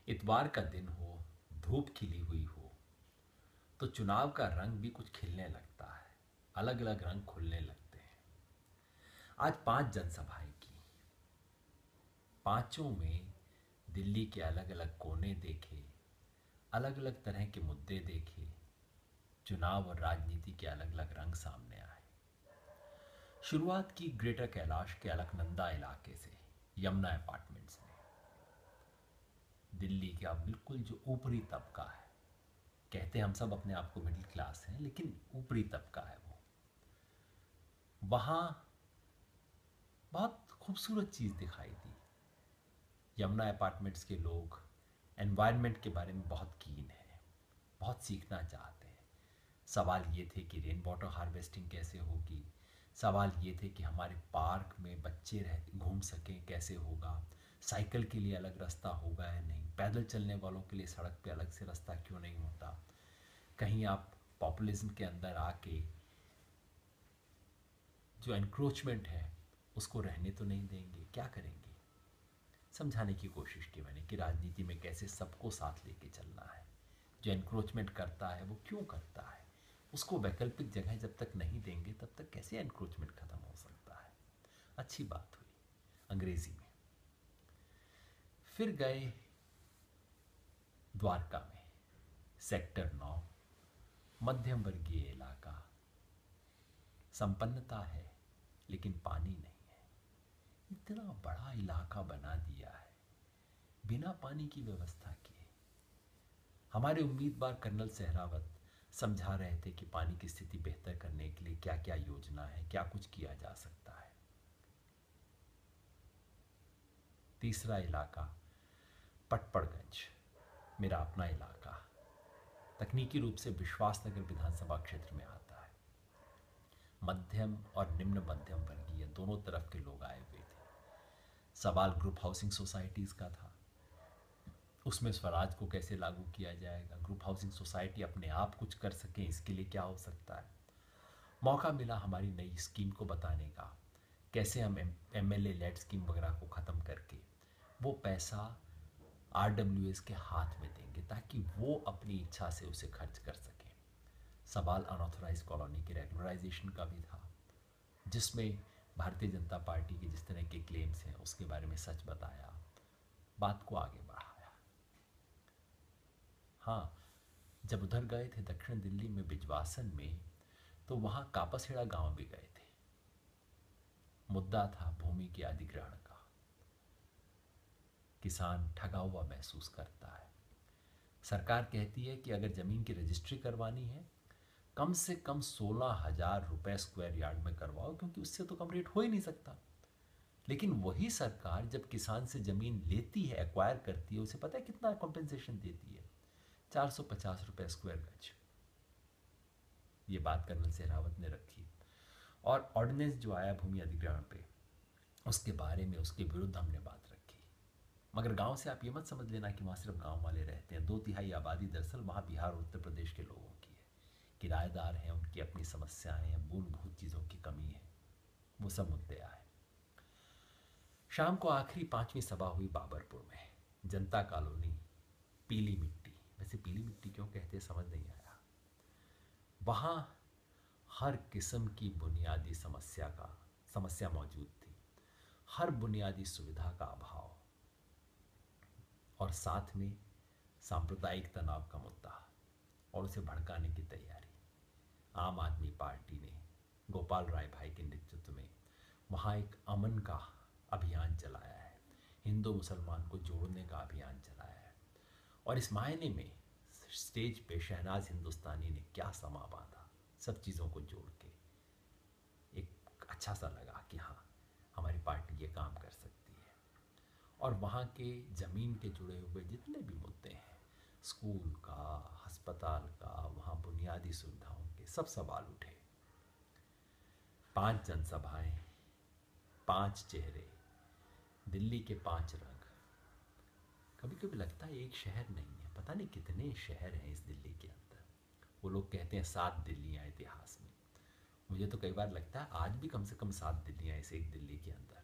इतवार का दिन हो, धूप खिली हुई हो, तो चुनाव का रंग भी कुछ खिलने लगता है। अलग अलग रंग खुलने लगते हैं। आज 5 जनसभाएं की। पांचों में दिल्ली के अलग अलग कोने देखे, अलग अलग तरह के मुद्दे देखे, चुनाव और राजनीति के अलग अलग रंग सामने आए। शुरुआत की ग्रेटर कैलाश के अलकनंदा इलाके से, यमुना अपार्टमेंट्स में। दिल्ली का बिल्कुल जो ऊपरी तबका है, कहते हैं हम सब अपने आप को मिडिल क्लास हैं, लेकिन ऊपरी तबका है वो। वहाँ बहुत खूबसूरत चीज़ दिखाई दी। यमुना अपार्टमेंट्स के लोग एनवायरनमेंट के बारे में बहुत कीन है, बहुत सीखना चाहते हैं। सवाल ये थे कि रेन वाटर हार्वेस्टिंग कैसे होगी। सवाल ये थे कि हमारे पार्क में बच्चे रह घूम सकें, कैसे होगा। साइकिल के लिए अलग रास्ता होगा या नहीं। पैदल चलने वालों के लिए सड़क पे अलग से रास्ता क्यों नहीं होता। कहीं आप पॉपुलिज्म के अंदर आके जो एनक्रोचमेंट है उसको रहने तो नहीं देंगे, क्या करेंगे। समझाने की कोशिश की मैंने कि राजनीति में कैसे सबको साथ लेके चलना है। जो एनक्रोचमेंट करता है वो क्यों करता है, उसको वैकल्पिक जगह जब तक नहीं देंगे तब तक कैसे एनक्रोचमेंट खत्म हो सकता है। अच्छी बात हुई अंग्रेजी में। फिर गए द्वारका में, सेक्टर 9, मध्यम वर्गीय इलाका। संपन्नता है लेकिन पानी नहीं है। इतना बड़ा इलाका बना दिया है बिना पानी की व्यवस्था किए। हमारे उम्मीदवार कर्नल सहरावत समझा रहे थे कि पानी की स्थिति बेहतर करने के लिए क्या क्या योजना है, क्या कुछ किया जा सकता है। तीसरा इलाका पटपड़गंज, मेरा अपना इलाका, तकनीकी रूप से विश्वासनगर विधानसभा क्षेत्र में आता है। मध्यम और निम्न मध्यम वर्गीय दोनों तरफ के लोग आए हुए थे। सवाल ग्रुप हाउसिंग सोसाइटीज़ का था, उसमें स्वराज को कैसे लागू किया जाएगा। ग्रुप हाउसिंग सोसाइटी अपने आप कुछ कर सकें, इसके लिए क्या हो सकता है। मौका मिला हमारी नई स्कीम को बताने का, कैसे हम MLA लेड स्कीम वगैरह को ख़त्म करके वो पैसा RWAs के हाथ में देंगे ताकि वो अपनी इच्छा से उसे खर्च कर सकें। सवाल अनऑथराइज कॉलोनी के रेगुलराइजेशन का भी था, जिसमें भारतीय जनता पार्टी के जिस तरह के क्लेम्स हैं उसके बारे में सच बताया, बात को आगे बढ़ाया। हाँ, जब उधर गए थे दक्षिण दिल्ली में बिजवासन में, तो वहाँ कापसहेड़ा गांव भी गए थे। मुद्दा था भूमि के अधिग्रहण का। किसान ठगा हुआ महसूस करता है। सरकार कहती है कि अगर ज़मीन की रजिस्ट्री करवानी है कम से कम 16,000 रुपये स्क्वायर यार्ड में करवाओ, क्योंकि उससे तो कम रेट हो ही नहीं सकता। लेकिन वही सरकार जब किसान से ज़मीन लेती है, एक्वायर करती है, उसे पता है कितना कॉम्पेंसेशन देती है? 450 रुपये स्क्वायर गज। ये बात कर्नल सहरावत ने रखी। और ऑर्डिनेंस जो आया भूमि अधिग्रहण पे, उसके बारे में, उसके विरुद्ध हमने बात रखी। मगर गांव से आप ये मत समझ लेना कि वहाँ सिर्फ गांव वाले रहते हैं। 2/3 आबादी दरअसल वहाँ बिहार और उत्तर प्रदेश के लोगों की है। किराएदार हैं, उनकी अपनी समस्याएं हैं, मूलभूत चीज़ों की कमी है, वो सब मुद्दे आए। शाम को आखिरी 5वीं सभा हुई बाबरपुर में, जनता कॉलोनी, पीली मिट्टी। वैसे पीली मिट्टी क्यों कहते हैं समझ नहीं आया। वहाँ हर किस्म की बुनियादी समस्या मौजूद थी। हर बुनियादी सुविधा का अभाव, और साथ में सांप्रदायिक तनाव का मुद्दा और उसे भड़काने की तैयारी। आम आदमी पार्टी ने गोपाल राय भाई के नेतृत्व में वहाँ एक अमन का अभियान चलाया है, हिंदू मुसलमान को जोड़ने का अभियान चलाया है। और इस मायने में स्टेज पे शहनाज हिंदुस्तानी ने क्या समा बांधा, सब चीज़ों को जोड़ के। एक अच्छा सा लगा कि हाँ, हमारी पार्टी ये काम कर सकती है। और वहाँ के ज़मीन के जुड़े हुए जितने भी मुद्दे हैं, स्कूल का, अस्पताल का, वहाँ बुनियादी सुविधाओं के, सब सवाल उठे। 5 जनसभाएं, 5 चेहरे, दिल्ली के 5 रंग। कभी कभी लगता है एक शहर नहीं है, पता नहीं कितने शहर हैं इस दिल्ली के अंदर। वो लोग कहते हैं 7 दिल्लियाँ इतिहास में। मुझे तो कई बार लगता है आज भी कम से कम 7 दिल्लियाँ इस एक दिल्ली के अंदर